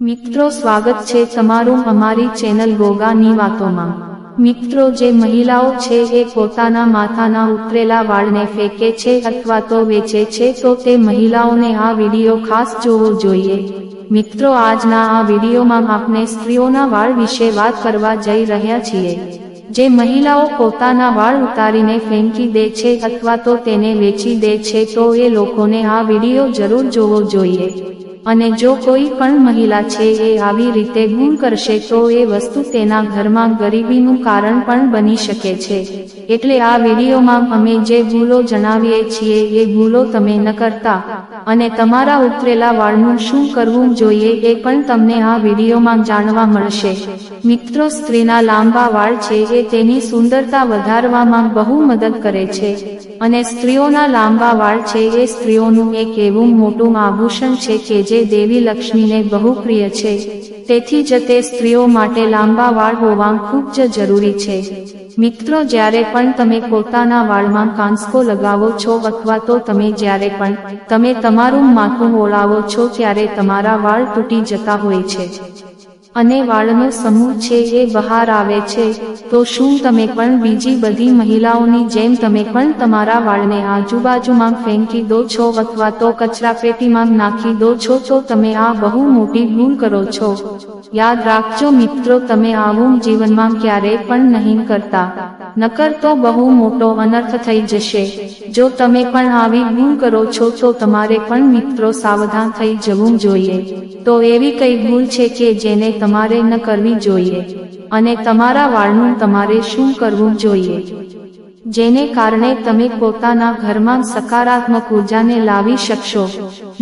મિત્રો સ્વાગત છે તમારું અમારી ચેનલ ગોગાની વાતોમાં। મિત્રો જે મહિલાઓ છે એ પોતાના માથાના ઉતરેલા વાળને ફેંકે છે અથવા તો વેચે છે તો તે મહિલાઓને આ વિડિયો ખાસ જોવો જોઈએ। મિત્રો આજના આ વિડિયોમાં આપણે સ્ત્રીઓના વાળ વિશે વાત કરવા જઈ રહ્યા છીએ। જે મહિલાઓ પોતાના વાળ ઉતારીને ફેંકી દે છે અથવા તો તેને વેચી દે છે તો એ લોકોને આ વિડિયો જરૂર જોવો જોઈએ। અને જો કોઈ પણ મહિલા છે એ આવી રીતે ભૂલ કરશે તો એ વસ્તુ તેના ઘરમાં ગરીબીનું કારણ પણ બની શકે છે। એટલે આ વિડિયોમાં અમે જે ભૂલો જણાવીએ છીએ એ ભૂલો તમે ન કરતા અને તમારા ઉતરેલા વાળનું શું કરવું જોઈએ એ પણ તમને આ વિડિયોમાં જાણવા મળશે। મિત્રો સ્ત્રીના લાંબા વાળ છે એ તેની સુંદરતા વધારવામાં બહુ મદદ કરે છે અને સ્ત્રીઓના લાંબા વાળ છે એ સ્ત્રીઓનું એક એવું મોટું આભૂષણ છે કે જે દેવી લક્ષ્મીને બહુ પ્રિય છે। તેથી જ તે સ્ત્રીઓ માટે લાંબા વાળ હોવા ખૂબ જ જરૂરી છે। મિત્રો જ્યારે પણ તમે પોતાના વાળમાં કાંસકો લગાવો છો અથવા તો જ્યારે પણ તમે તમારું માથું ઓળાવો છો ત્યારે તમારા વાળ તૂટી જતા હોય છે અને વાળનો સમૂહ છે એ બહાર આવે છે। તો શું તમે પણ બીજી બધી મહિલાઓની જેમ તમે પણ તમારા વાળને આજુબાજુમાં ફેંકી દો છો અથવા તો કચરાપેટીમાં નાખી દો છો તો તમે આ બહુ મોટી ભૂલ કરો છો। યાદ રાખજો મિત્રો, તમે આવું જીવનમાં ક્યારેય પણ નહીં કરતા, નકર તો બહુ મોટો અનર્થ થઈ જશે। જો તમે પણ આવી ભૂલ કરો છો તો તમારે પણ મિત્રો સાવધાન થઈ જવું જોઈએ। તો એવી કઈ ભૂલ છે કે જેને તમારે ન કરવી જોઈએ અને તમારા વાળનું તમારે શું કરવું જોઈએ જેને કારણે તમે પોતાના ઘરમાં સકારાત્મક ઉર્જાને લાવી શકશો।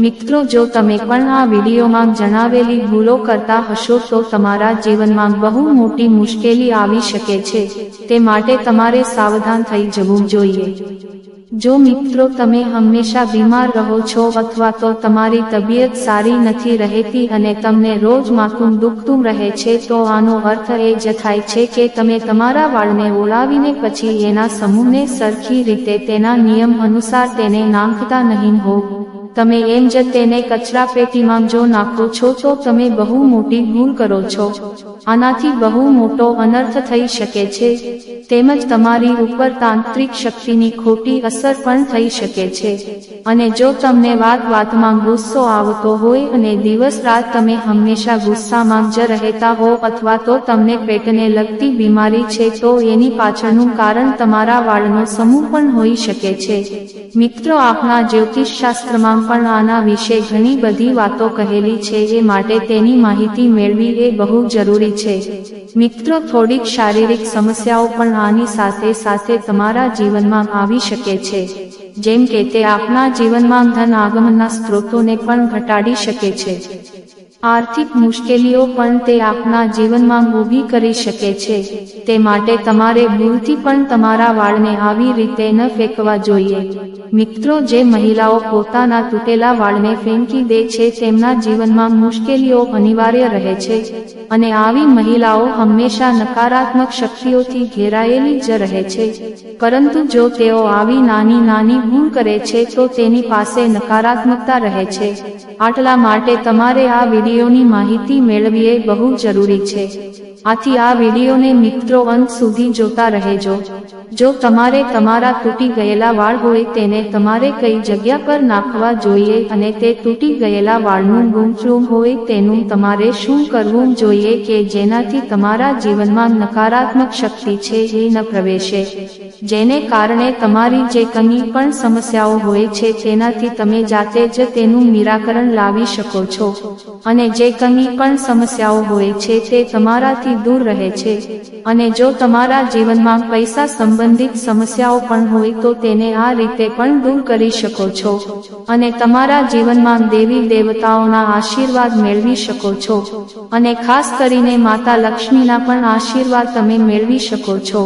મિત્રો જો તમે પણ આ વિડીયોમાં જણાવેલી ભૂલો કરતા હશો તો તમારા જીવનમાં બહુ મોટી મુશ્કેલી આવી શકે છે, તે માટે તમારે સાવધાન થઈ જવું જોઈએ। જો મિત્રો તમે હંમેશા બીમાર રહો છો અથવા તો તમારી તબિયત સારી નથી રહેતી અને તમને રોજ માથું દુખતું રહે છે તો આનો અર્થ એ જ થાય છે કે તમે તમારા વાળને ઓળાવીને પછી એના સમૂહને સરખી રીતે તેના નિયમ અનુસાર તેને નાખતા નહીં હો। તમે એમ જ તેને કચરાપેટીમાં જો નાખો છો તો તમે બહુ મોટી ભૂલ કરો છો। આનાથી બહુ મોટો અનર્થ થઈ શકે છે તેમજ તમારી ઉપર તાંત્રિક શક્તિની ખોટી અસર પણ થઈ શકે છે। અને જો તમને વાતમાં ગુસ્સો આવતો હોય અને દિવસ રાત તમે હંમેશા ગુસ્સામાં જ રહેતા હો અથવા તો તમને પેટને લગતી બીમારી છે તો એની પાછળનું કારણ તમારા વાળનો સમૂહ પણ હોઈ શકે છે। મિત્રો આપણા જ્યોતિષશાસ્ત્રમાં પણ આના વિશે ઘણી બધી વાતો કહેલી છે, એ માટે તેની માહિતી મેળવી એ બહુ જરૂરી છે। મિત્રો થોડીક શારીરિક સમસ્યાઓ પણ આની સાથે સાથે તમારા જીવનમાં આવી શકે છે, જેમ કે તે આપણા જીવનમાં ધન આગમનના સ્ત્રોતોને પણ ઘટાડી શકે છે। આર્થિક મુશ્કેલીઓ પણ તે આપણા જીવનમાં ઊભી કરી શકે છે। તે માટે તમારે ભૂલથી પણ તમારા વાળને આવી રીતે ન ફેંકવા જોઈએ। મિત્રો જે મહિલાઓ પોતાના તૂટેલા વાળને ફેંકી દે છે તેમના જીવનમાં મુશ્કેલીઓ અનિવાર્ય રહે છે અને આવી મહિલાઓ હંમેશા નકારાત્મક શક્તિઓથી ઘેરાયેલી જ રહે છે। પરંતુ જો તેઓ આવી નાની નાની ભૂલ કરે છે તો તેની પાસે નકારાત્મકતા રહે છે। આટલા માટે તમારે આ વિડીયોની માહિતી મેળવવી એ બહુ જરૂરી છે। આથી આ વિડીયોને મિત્રો અંત સુધી જોતા રહેજો। જો તમારે તમારા તૂટી ગયેલા વાળ હોય તેને તમારે કઈ જગ્યા પર નાખવા જોઈએ અને તે તૂટી ગયેલા વાળનું ગૂંચળું હોય તેનું તમારે શું કરવું જોઈએ કે જેનાથી તમારા જીવનમાં નકારાત્મક શક્તિ છે એ ન પ્રવેશે, જેને કારણે તમારી જે કંઈ પણ સમસ્યાઓ હોય છે તેનાથી તમે જાતે જ તેનું નિરાકરણ લાવી શકો છો અને જે કંઈ પણ સમસ્યાઓ હોય છે તે તમારાથી દૂર રહે છે। અને જો તમારા જીવનમાં પૈસા સંબંધિત સમસ્યાઓ પણ હોય તો તેને આ રીતે પણ દૂર કરી શકો છો અને તમારા જીવનમાં દેવી દેવતાઓના આશીર્વાદ મેળવી શકો છો અને ખાસ કરીને માતા લક્ષ્મીના પણ આશીર્વાદ તમે મેળવી શકો છો।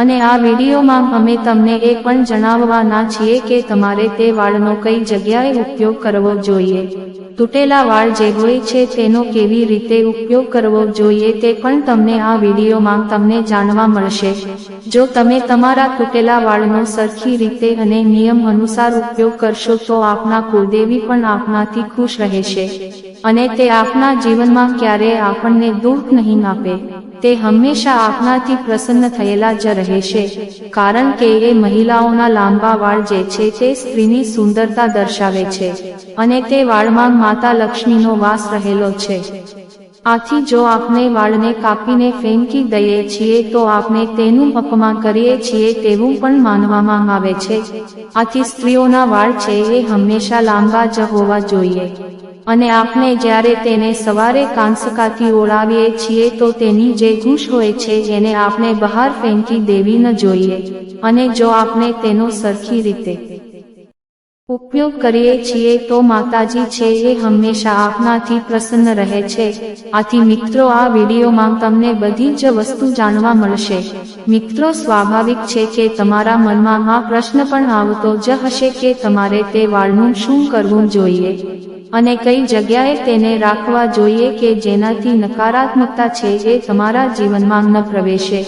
અને આ વિડીયોમાં અમે તમને એ પણ જણાવવાના છીએ કે તમારે તે વાળનો કઈ જગ્યાએ ઉપયોગ કરવો જોઈએ। તૂટેલા વાળ જે હોય છે તેનો કેવી રીતે ઉપયોગ કરવો જોઈએ તે પણ તમને આ વિડીયોમાં તમને જાણવા મળશે। જો તમે તમારા તૂટેલા વાળનો સરખી રીતે અને નિયમ અનુસાર ઉપયોગ કરશો તો આપના કુળદેવી પણ આપનાથી ખુશ રહેશે। અને તે આપના જીવનમાં ક્યારેય આપણને દુઃખ નહીં આપે. તે હંમેશા આપનાથી પ્રસન્ન થયેલા જ રહેશે, કારણ કે એ મહિલાઓના લાંબા વાળ જે છે તે સ્ત્રીની સુંદરતા દર્શાવે છે, અને તે વાળમાં માતા લક્ષ્મીનો વાસ રહેલો છે. આથી જો આપણે વાળને કાપીને ફેંકી દઈએ છીએ તો આપણે તેનું અપમાન કરીએ છીએ તેવું પણ માનવામાં આવે છે. આથી સ્ત્રીઓના વાળ છે એ હંમેશા લાંબા જ હોવા જોઈએ, અને આપણે જ્યારે તેને સવારે કાંસકાથી ઓળાવીએ છીએ તો તેની જે ગૂંચ હોય છે એને આપણે બહાર ફેંકી દેવી ન જોઈએ, અને જો આપણે તેનો સરખી રીતે ઉપયોગ કરીએ છીએ તો માતાજી છે એ હંમેશા આપનાથી પ્રસન્ન રહે છે. આથી મિત્રો, આ વિડીયોમાં તમને બધી જ વસ્તુ જાણવા મળશે. મિત્રો, સ્વાભાવિક છે કે તમારા મનમાં આ પ્રશ્ન પણ આવતો જ હશે કે તમારે તે વાળનું શું કરવું જોઈએ અને કઈ જગ્યાએ તેને રાખવા જોઈએ કે જેનાથી નકારાત્મકતા છે એ તમારા જીવનમાં ન પ્રવેશે.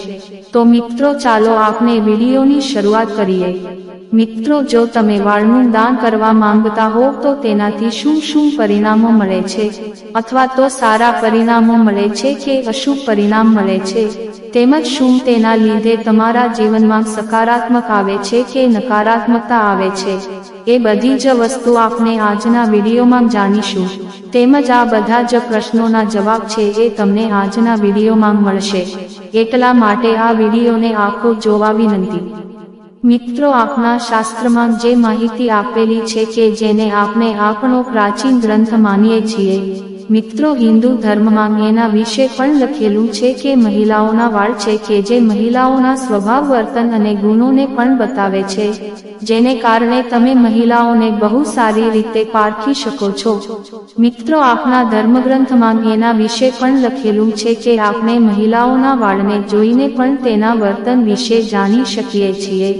તો મિત્રો, ચાલો આપણે વિડીયોની શરૂઆત કરીએ. મિત્રો, જો તમે વાળનું દાન કરવા માંગતા હો તો તેનાથી શું શું પરિણામો મળે છે, અથવા તો સારા પરિણામો મળે છે કે અશુભ પરિણામ મળે છે, તેમજ શું તેના લીધે તમારા જીવનમાં સકારાત્મક આવે છે કે નકારાત્મકતા આવે છે, એ બધી જ વસ્તુ આપણે આજના વિડીયોમાં જાણીશું. તેમજ આ બધા જ પ્રશ્નોના જવાબ છે એ તમને આજના વિડીયોમાં મળશે. એટલા માટે આ વિડીયોને આખો જોવા વિનંતી. મિત્રો, આપણા શાસ્ત્રમાં જે માહિતી આપેલી છે કે જેને આપણે આપણો પ્રાચીન ગ્રંથ માનીએ છીએ, મિત્રો, હિન્દુ ધર્મમાં એના વિશે પણ લખેલું છે કે મહિલાઓના વાળ છે કે જે મહિલાઓના સ્વભાવ, વર્તન અને ગુણોને પણ બતાવે છે, જેને કારણે તમે મહિલાઓને બહુ સારી રીતે પારખી શકો છો. મિત્રો, આપણા ધર્મગ્રંથમાં એના વિશે પણ લખેલું છે કે આપણે મહિલાઓના વાળને જોઈને પણ તેના વર્તન વિશે જાણી શકીએ છીએ.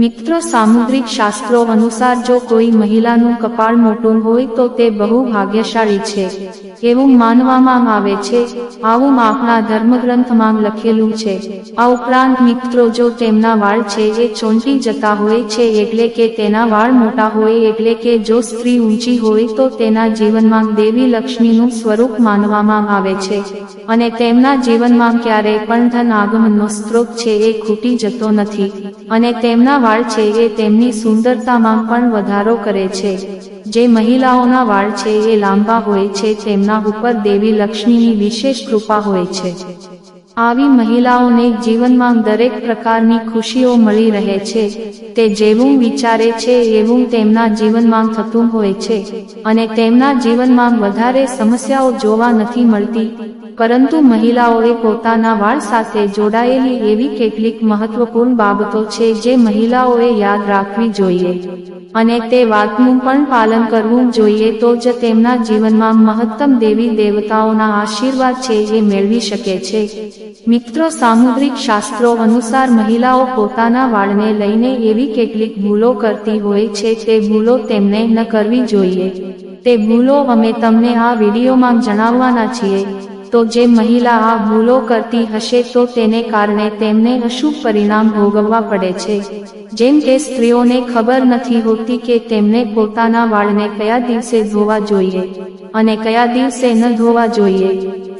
મિત્રો, સામુદ્રિક શાસ્ત્રો અનુસાર જો કોઈ મહિલાનું કપાળ મોટું હોય તો તે બહુ ભાગ્યશાળી છે એવું માનવામાં આવે છે. આવું આપણા ધર્મગ્રંથમાં લખેલું છે. આ ઉપરાંત મિત્રો, જો તેમના વાળ છે એ ચોંટી જતા હોય છે એટલે કે તેના વાળ મોટા હોય એટલે કે જો સ્ત્રી ઊંચી હોય તો તેના જીવનમાં દેવી લક્ષ્મીનું સ્વરૂપ માનવામાં આવે છે, અને તેમના જીવનમાં ક્યારેય પણ ધન આગમનનો સ્ત્રોત છે એ ખૂટી જતો નથી, અને તેમના વાળ છે એ તેમની સુંદરતામાં પણ વધારો કરે છે. જે મહિલાઓના વાળ છે એ લાંબા હોય છે તેમના ઉપર દેવી લક્ષ્મીની વિશેષ કૃપા હોય છે. આવી મહિલાઓને જીવનમાં દરેક પ્રકારની ખુશીઓ મળી રહે છે. તે જેવું વિચારે છે એવું તેમના જીવનમાં થતું હોય છે, અને તેમના જીવનમાં વધારે સમસ્યાઓ જોવા નથી મળતી. પરંતુ મહિલાઓએ પોતાના વાળ સાથે જોડાયેલી એવી કેટલીક મહત્વપૂર્ણ બાબતો છે જે મહિલાઓએ યાદ રાખવી જોઈએ, અને તે વાતનું પણ પાલન કરવું જોઈએ, તો જ તેમના જીવનમાં મહત્તમ દેવી દેવતાઓના આશીર્વાદ છે એ મેળવી શકે છે. મિત્રો, સામુદ્રિક શાસ્ત્રો અનુસાર મહિલાઓ પોતાના વાળને લઈને એવી કેટલીક ભૂલો કરતી હોય છે. તે ભૂલો તેમને ન કરવી જોઈએ. તે ભૂલો અમે તમને આ વિડીયોમાં જણાવવાના છીએ. તો જે મહિલા આ ભૂલો કરતી હશે તો તેને કારણે તેમને અશુભ પરિણામ ભોગવવા પડે છે. જેમ કે સ્ત્રીઓને ખબર નથી હોતી કે તેમને પોતાના વાળને કયા દિવસે ધોવા જોઈએ અને કયા દિવસે ન ધોવા જોઈએ,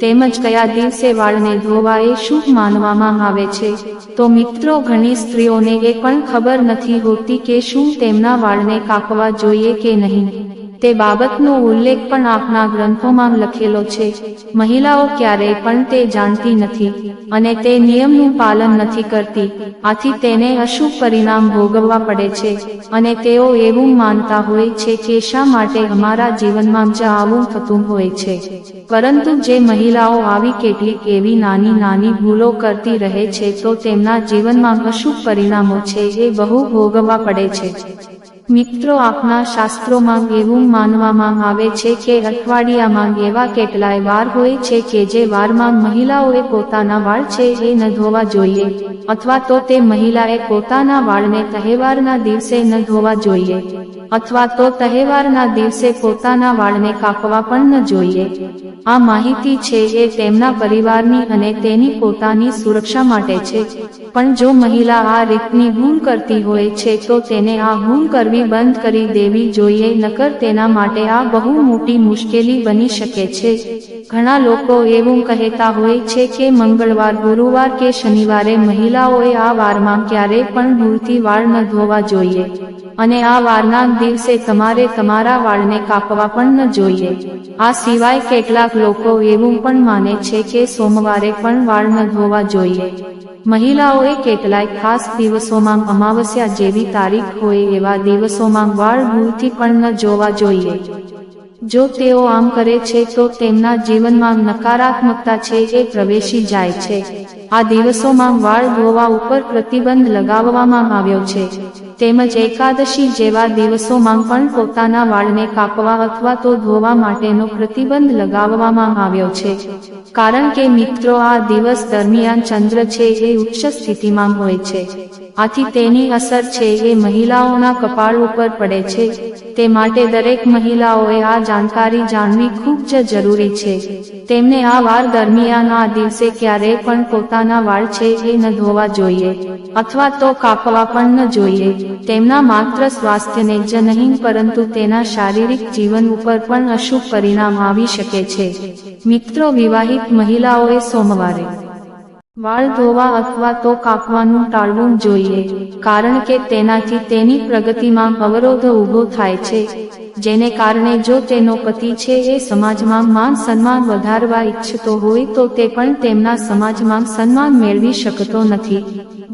તેમજ કયા દિવસે વાળને ધોવા એ શુભ માનવામાં આવે છે. તો મિત્રો, ઘણી સ્ત્રીઓને એ પણ ખબર નથી હોતી કે શું તેમના વાળને કાપવા જોઈએ કે નહીં. તે બાબતનો ઉલ્લેખ પણ આપણા ગ્રંથોમાં લખેલો છે. મહિલાઓ ક્યારેય પણ તે જાણતી નથી અને તે નિયમનું પાલન નથી કરતી, આથી તેને અશુભ પરિણામ ભોગવવા પડે છે, અને તેઓ એવું માનતા હોય છે કે શા માટે અમારા જીવનમાં જ આવું થતું હોય છે. પરંતુ જે મહિલાઓ આવી કેટલીક એવી નાની નાની ભૂલો કરતી રહે છે તો તેમના જીવનમાં અશુભ પરિણામો છે એ બહુ ભોગવવા પડે છે. મિત્રો, આપણા શાસ્ત્રોમાં એવું માનવામાં આવે છે કે અઠવાડિયામાં એવા કેટલાય વાર હોય છે કે જે વારમાં મહિલાઓએ પોતાના વાળ છે એ ન ધોવા જોઈએ, અથવા તો તે મહિલાએ પોતાના વાળને તહેવારના દિવસે ન ધોવા જોઈએ. અથવા તો તહેવારના દિવસે પોતાના વાળને કાપવા પણ ન જોઈએ। આ માહિતી છે એ તેમના પરિવારની અને તેની પોતાની સુરક્ષા માટે છે, પણ જો મહિલા આ રીતની ભૂલ કરતી હોય છે તો તેને આ ભૂલ કરવી બંધ કરી દેવી જોઈએ, નકર તેના માટે આ બહુ મોટી મુશ્કેલી બની શકે છે। ઘણા લોકો એવું કહેતા હોય છે કે મંગળવાર, ગુરુવાર કે શનિવારે મહિલાઓએ આ વારમાં ક્યારેય પણ ભૂલથી વાળ ન ધોવા જોઈએ, અને આ વારના દિવસે તમારે તમારા વાળને કાપવા પણ ન જોઈએ। આ સિવાય કેટલાક લોકો એવું પણ માને છે કે સોમવારે પણ વાળ ન ધોવા જોઈએ। મહિલાઓએ કેટલાય ખાસ દિવસોમાં, અમાવસ્યા જેવી તારીખ હોય એવા દિવસોમાં વાળ ભૂલથી પણ ન ધોવા જોઈએ। જો તેઓ આમ કરે છે તો તેમના જીવનમાં નકારાત્મકતા છે એ પ્રવેશી જાય છે। આ દિવસોમાં વાળ ધોવા ઉપર પ્રતિબંધ લગાવવામાં આવ્યો છે, તેમજ એકાદશી જેવા દિવસોમાં પણ પોતાના વાળને કાપવા અથવા તો ધોવા માટેનો પ્રતિબંધ લગાવવામાં આવ્યો છે, કારણ કે મિત્રો આ દિવસ દરમિયાન ચંદ્ર છે એ ઉચ્ચ સ્થિતિમાં હોય છે, આથી તેની અસર છે એ મહિલાઓના કપાળ ઉપર પડે છે। તે માટે દરેક મહિલાઓએ આ જાણકારી જાણવી ખૂબ જ જરૂરી છે। તેમને આ વાર દરમિયાન આ દિવસે ક્યારેય પણ પોતાના વાળ છે એ ન ધોવા જોઈએ અથવા તો કાપવા પણ ન જોઈએ। તેમના માત્ર સ્વાસ્થ્યને જ નહીં પરંતુ તેના શારીરિક જીવન ઉપર પણ અશુભ પરિણામ આવી શકે છે। મિત્રો, વિવાહિત મહિલાઓએ સોમવારે વાળ ધોવા અથવા તો કાપવાનું ટાળવું જોઈએ, કારણ કે તેનાથી તેની પ્રગતિમાં અવરોધ ઊભો થાય છે, જેને કારણે જો તેનો પતિ છે એ સમાજમાં માન સન્માન વધારવા ઈચ્છતો હોય તો તે પણ તેમના સમાજમાં સન્માન મેળવી શકતો નથી।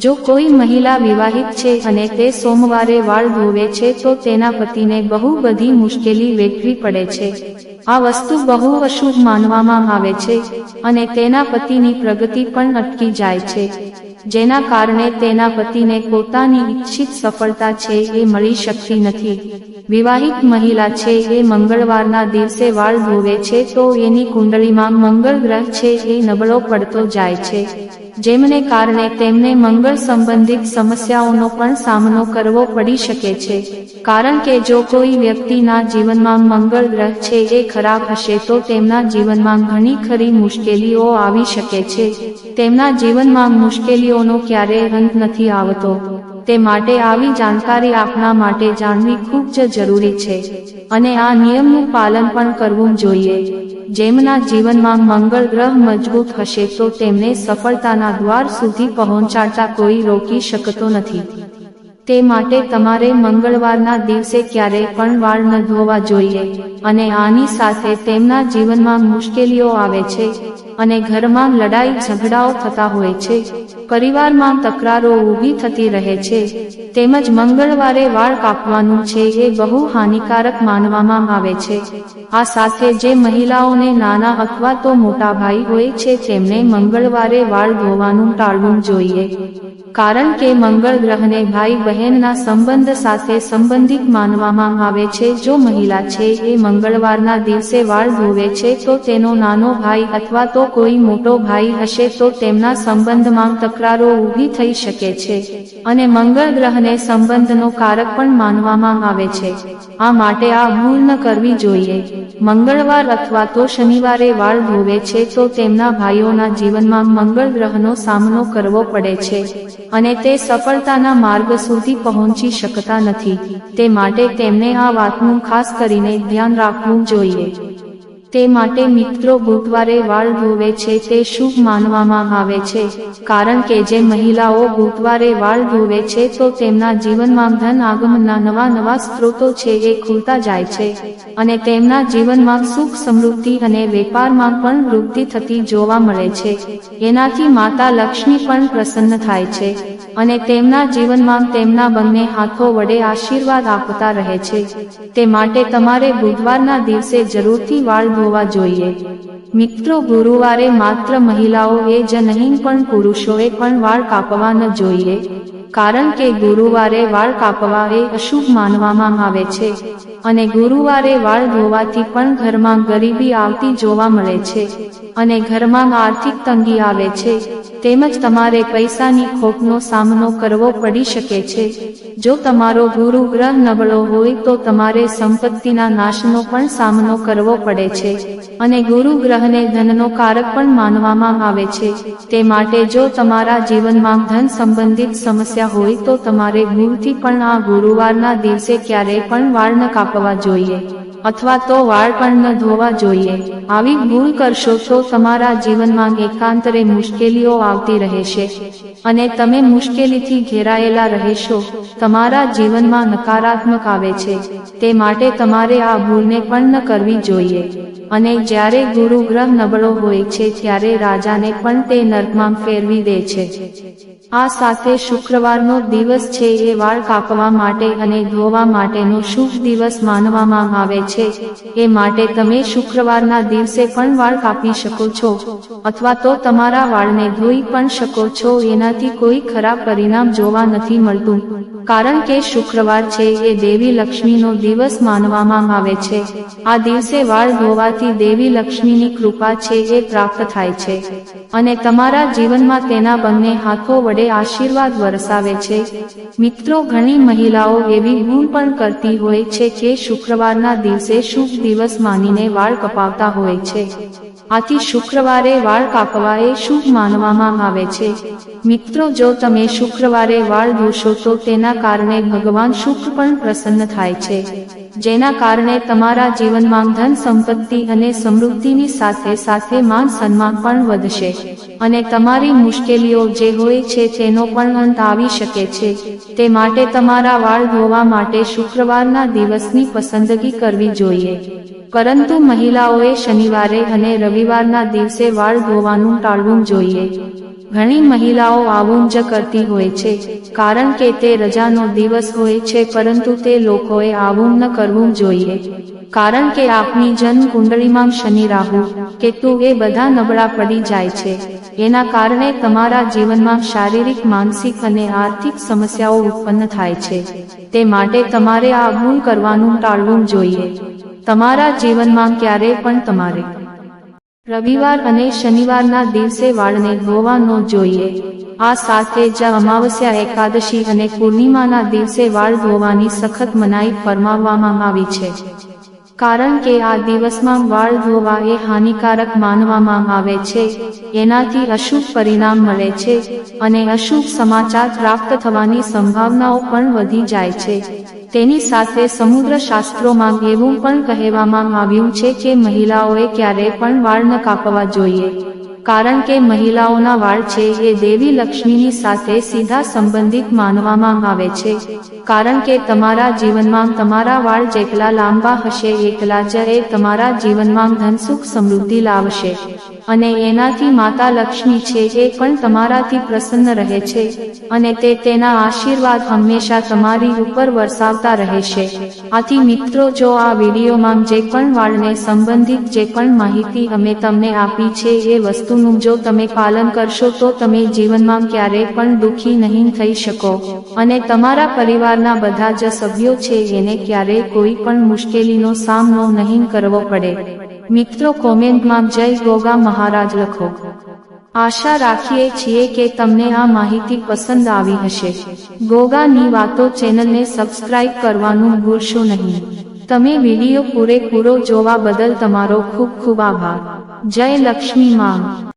જો કોઈ મહિલા વિવાહિત છે અને તે સોમવારે વાળ ધોવે છે તો તેના પતિને બહુ બધી મુશ્કેલી વેઠવી પડે છે। આ વસ્તુ બહુ અશુભ માનવામાં આવે છે અને તેના પતિની પ્રગતિ પણ અટકી જાય છે, જેના કારણે તેના પતિને પોતાની ઈચ્છિત સફળતા છે એ મળી શકતી નથી। વિવાહિત મહિલા છે એ મંગળવારના દિવસે વાળ ધોવે છે તો એની કુંડળીમાં મંગળ ગ્રહ છે એ નબળો પડતો જાય છે, જેમને કારણે તેમને મંગળ સંબંધિત સમસ્યાઓનો પણ સામનો કરવો પડી શકે છે। કારણ કે જો કોઈ વ્યક્તિના જીવનમાં મંગળ ગ્રહ છે એ ખરાબ હશે તો તેમના જીવનમાં ઘણી ખરી મુશ્કેલીઓ આવી શકે છે। તેમના જીવનમાં મુશ્કેલીઓનો ક્યારેય અંત નથી આવતો। તે માટે આવી જાણકારી આપણા માટે જાણવી ખૂબ જ જરૂરી છે અને આ નિયમનું પાલન પણ કરવું જોઈએ। જેમના જીવનમાં મંગળ ગ્રહ મજબૂત હશે તો તેમને સફળતાના દ્વાર સુધી પહોંચાડતા કોઈ રોકી શકતો નથી। તે માટે તમારે મંગળવારના દિવસે ક્યારેય પણ વાળ ન ધોવા જોઈએ, અને આની સાથે તેમના જીવનમાં મુશ્કેલીઓ આવે છે અને ઘરમાં લડાઈ ઝઘડાઓ થતા હોય છે, પરિવારમાં તકરારો ઊભી થતી રહે છે, તેમજ મંગળવારે વાળ કાપવાનું છે એ બહુ હાનિકારક માનવામાં આવે છે। આ સાથે જે મહિલાઓને નાના અથવા તો મોટા ભાઈ હોય છે તેમને મંગળવારે વાળ ધોવાનું ટાળવું જોઈએ, કારણ કે મંગળ ગ્રહને ભાઈ બહેનના સંબંધ સાથે સંબંધિત માનવામાં આવે છે। જો મહિલા છે એ મંગળવારના દિવસે વાળ ધોવે છે તો તેનો નાનો ભાઈ અથવા તો કોઈ મોટો ભાઈ હશે તો તેમના સંબંધમાં તકરારો ઊભી થઈ શકે છે અને મંગળ ગ્રહને સંબંધનો કારક પણ માનવામાં આવે છે। આ માટે આ ભૂલ ન કરવી જોઈએ। મંગળવાર અથવા તો શનિવારે વાળ ધોવે છે તો તેમના ભાઈઓના જીવનમાં મંગળ ગ્રહનો સામનો કરવો પડે છે અને તે સફળતાના માર્ગ સુધી પહોંચી શકતા નથી। તે માટે તેમને આ વાતનું ખાસ કરીને ધ્યાન રાખવું જોઈએ। તે માટે મિત્રો, બુધવારે વાળ ધોવે છે તે શુભ માનવામાં આવે છે, કારણ કે જે મહિલાઓ બુધવારે વાળ ધોવે છે તો તેમના જીવનમાં ધન આગમનના નવા સ્ત્રોતો છે એ ખુલતા જાય છે અને તેમના જીવનમાં સુખ સમૃદ્ધિ અને વેપારમાં પણ વૃદ્ધિ થતી જોવા મળે છે। એનાથી માતા લક્ષ્મી પણ પ્રસન્ન થાય છે અને તેમના જીવનમાં તેમના બંને હાથો વડે આશીર્વાદ આપતા રહે છે। તે માટે તમારે બુધવારના દિવસે જરૂરથી વાળ ધોવા જોઈએ। મિત્રો, ગુરુવારે માત્ર મહિલાઓ એ જ નહીં પણ પુરુષોએ પણ વાળ કાપવા ન જોઈએ, કારણ કે ગુરુવારે વાળ કાપવા એ અશુભ માનવામાં આવે છે અને ગુરુવારે વાળ ધોવાથી પણ ઘરમાં ગરીબી આવતી જોવા મળે છે અને ઘરમાં આર્થિક તંગી આવે છે તેમજ તમારે પૈસાની ખોટનો સામનો કરવો પડી શકે છે। જો તમારો ગુરુ ગ્રહ નબળો હોય તો તમારે સંપત્તિના નાશનો પણ સામનો કરવો પડે છે અને ગુરુ ગ્રહને ધનનો કારક પણ માનવામાં આવે છે। તે માટે જો તમારા જીવનમાં ધન સંબંધિત સમસ્યા હોય તો તમારે ભૂલથી પણ આ ગુરુવારના દિવસે ક્યારેય પણ વાળ ન કાપવા જોઈએ અથવા તો વાળ પણ ન ધોવા જોઈએ। આવી ભૂલ કરશો તો તમારા જીવનમાં એકાંતરે મુશ્કેલીઓ આવતી રહેશે અને તમે મુશ્કેલીથી ઘેરાયેલા રહેશો। તમારા જીવનમાં નકારાત્મક આવે છે તે માટે તમારે આ ભૂલને પણ ન કરવી જોઈએ। અને જ્યારે ગુરુ ગ્રહ નબળો હોય છે ત્યારે રાજાને પણ તે નર્કમાં ફેરવી દે છે। આ સાથે શુક્રવારનો દિવસ છે એ વાળ કાપવા માટે અને ધોવા માટેનો શુભ દિવસ માનવામાં આવે છે। એ માટે તમે શુક્રવારના દિવસે પણ વાળ કાપી શકો છો અથવા તો તમારા વાળને ધોઈ પણ શકો છો। એનાથી કોઈ ખરાબ પરિણામ જોવા નથી મળતું કારણ કે શુક્રવાર છે એ દેવી લક્ષ્મીનો દિવસ માનવામાં આવે છે। આ દિવસે વાળ ધોવાથી દેવી લક્ષ્મીની કૃપા છે એ પ્રાપ્ત થાય છે અને તમારા જીવનમાં તેના બંને હાથો વડે આશીર્વાદ વરસાવે છે। મિત્રો, ઘણી મહિલાઓ એવી ભૂલ પણ કરતી હોય છે કે શુક્રવારના દિવસે શુભ દિવસ માનીને વાળ કપાવતા હોય છે। આથી શુક્રવારે વાળ કાપવા એ શુભ માનવામાં આવે છે। મિત્રો, જો તમે શુક્રવારે વાળ ધોશો તો તેના કારણે ભગવાન શુક્ર પણ પ્રસન્ન થાય છે જેના કારણે તમારા જીવનમાં ધન સંપત્તિ અને સમૃદ્ધિની સાથે સાથે માન સન્માન પણ વધશે અને તમારી મુશ્કેલીઓ જે હોય છે તેનો પણ અંત આવી શકે છે। તે માટે તમારા વાળ ધોવા માટે શુક્રવારના દિવસની પસંદગી કરવી જોઈએ, પરંતુ મહિલાઓએ શનિવારે અને રવિવારના દિવસે વાળ ધોવાનું ટાળવું જોઈએ। ઘણી મહિલાઓ આવું જ કરતી હોય છે કારણ કે તે રજાનો દિવસ હોય છે, પરંતુ તે લોકોએ આવું ન કરવું જોઈએ કારણ કે આપની જન્મ કુંડળીમાં શનિ, રાહુ, કેતુ એ બધા નબળા પડી જાય છે। એના કારણે તમારા જીવનમાં શારીરિક, માનસિક અને આર્થિક સમસ્યાઓ ઉત્પન્ન થાય છે। તે માટે તમારે આ ભૂલ કરવાનું ટાળવું જોઈએ। તમારા જીવનમાં ક્યારેય પણ તમારે રવિવાર અને શનિવારના દિવસે વાળને ધોવા ન જોઈએ। આ સાથે જ અમાવસ્યા, એકાદશી અને પૂર્ણિમાના દિવસે વાળ ધોવાની સખત મનાઈ ફરમાવવામાં આવી છે કારણ કે આ દિવસમાં વાળ ધોવા એ હાનિકારક માનવામાં આવે છે। એનાથી અશુભ પરિણામ મળે છે અને અશુભ સમાચાર પ્રાપ્ત થવાની સંભાવનાઓ પણ વધી જાય છે। તેની સાથે સમુદ્ર શાસ્ત્રોમાં એવું પણ કહેવામાં આવ્યું છે કે મહિલાઓએ ક્યારેય પણ વાળ ન કાપવા જોઈએ કારણ કે મહિલાઓના વાળ છે એ દેવી લક્ષ્મીની સાથે સીધા સંબંધિત માનવામાં આવે છે કારણ કે તમારા જીવનમાં તમારા વાળ જેટલા લાંબા હશે એટલા જ એ તમારા જીવનમાં ધન, સુખ, સમૃદ્ધિ લાવશે અને એનાથી માતા લક્ષ્મી છે એ પણ તમારાથી પ્રસન્ન રહે છે અને તે તેના આશીર્વાદ હંમેશા તમારી ઉપર વરસાવતા રહેશે। આથી મિત્રો, જો આ વિડીયોમાં જે પણ વાળને સંબંધિત જે પણ માહિતી અમે તમને આપી છે એ વસ્તુનું જો તમે પાલન કરશો તો તમે જીવનમાં ક્યારેય પણ દુઃખી નહીં થઈ શકો અને તમારા પરિવારના બધા જ સભ્યો છે એને ક્યારેય કોઈ પણ મુશ્કેલીનો સામનો નહીં કરવો પડે। મિત્રો, કોમેન્ટમાં જય ગોગા મહારાજ લખો। આશા રાખીએ છીએ કે તમને આ માહિતી પસંદ આવી હશે। ગોગાની વાતો ચેનલને સબસ્ક્રાઇબ કરવાનું ભૂલશો નહીં। તમે વિડીયો પૂરેપૂરો જોવા બદલ તમારો ખૂબ ખૂબ આભાર। જય લક્ષ્મી માં।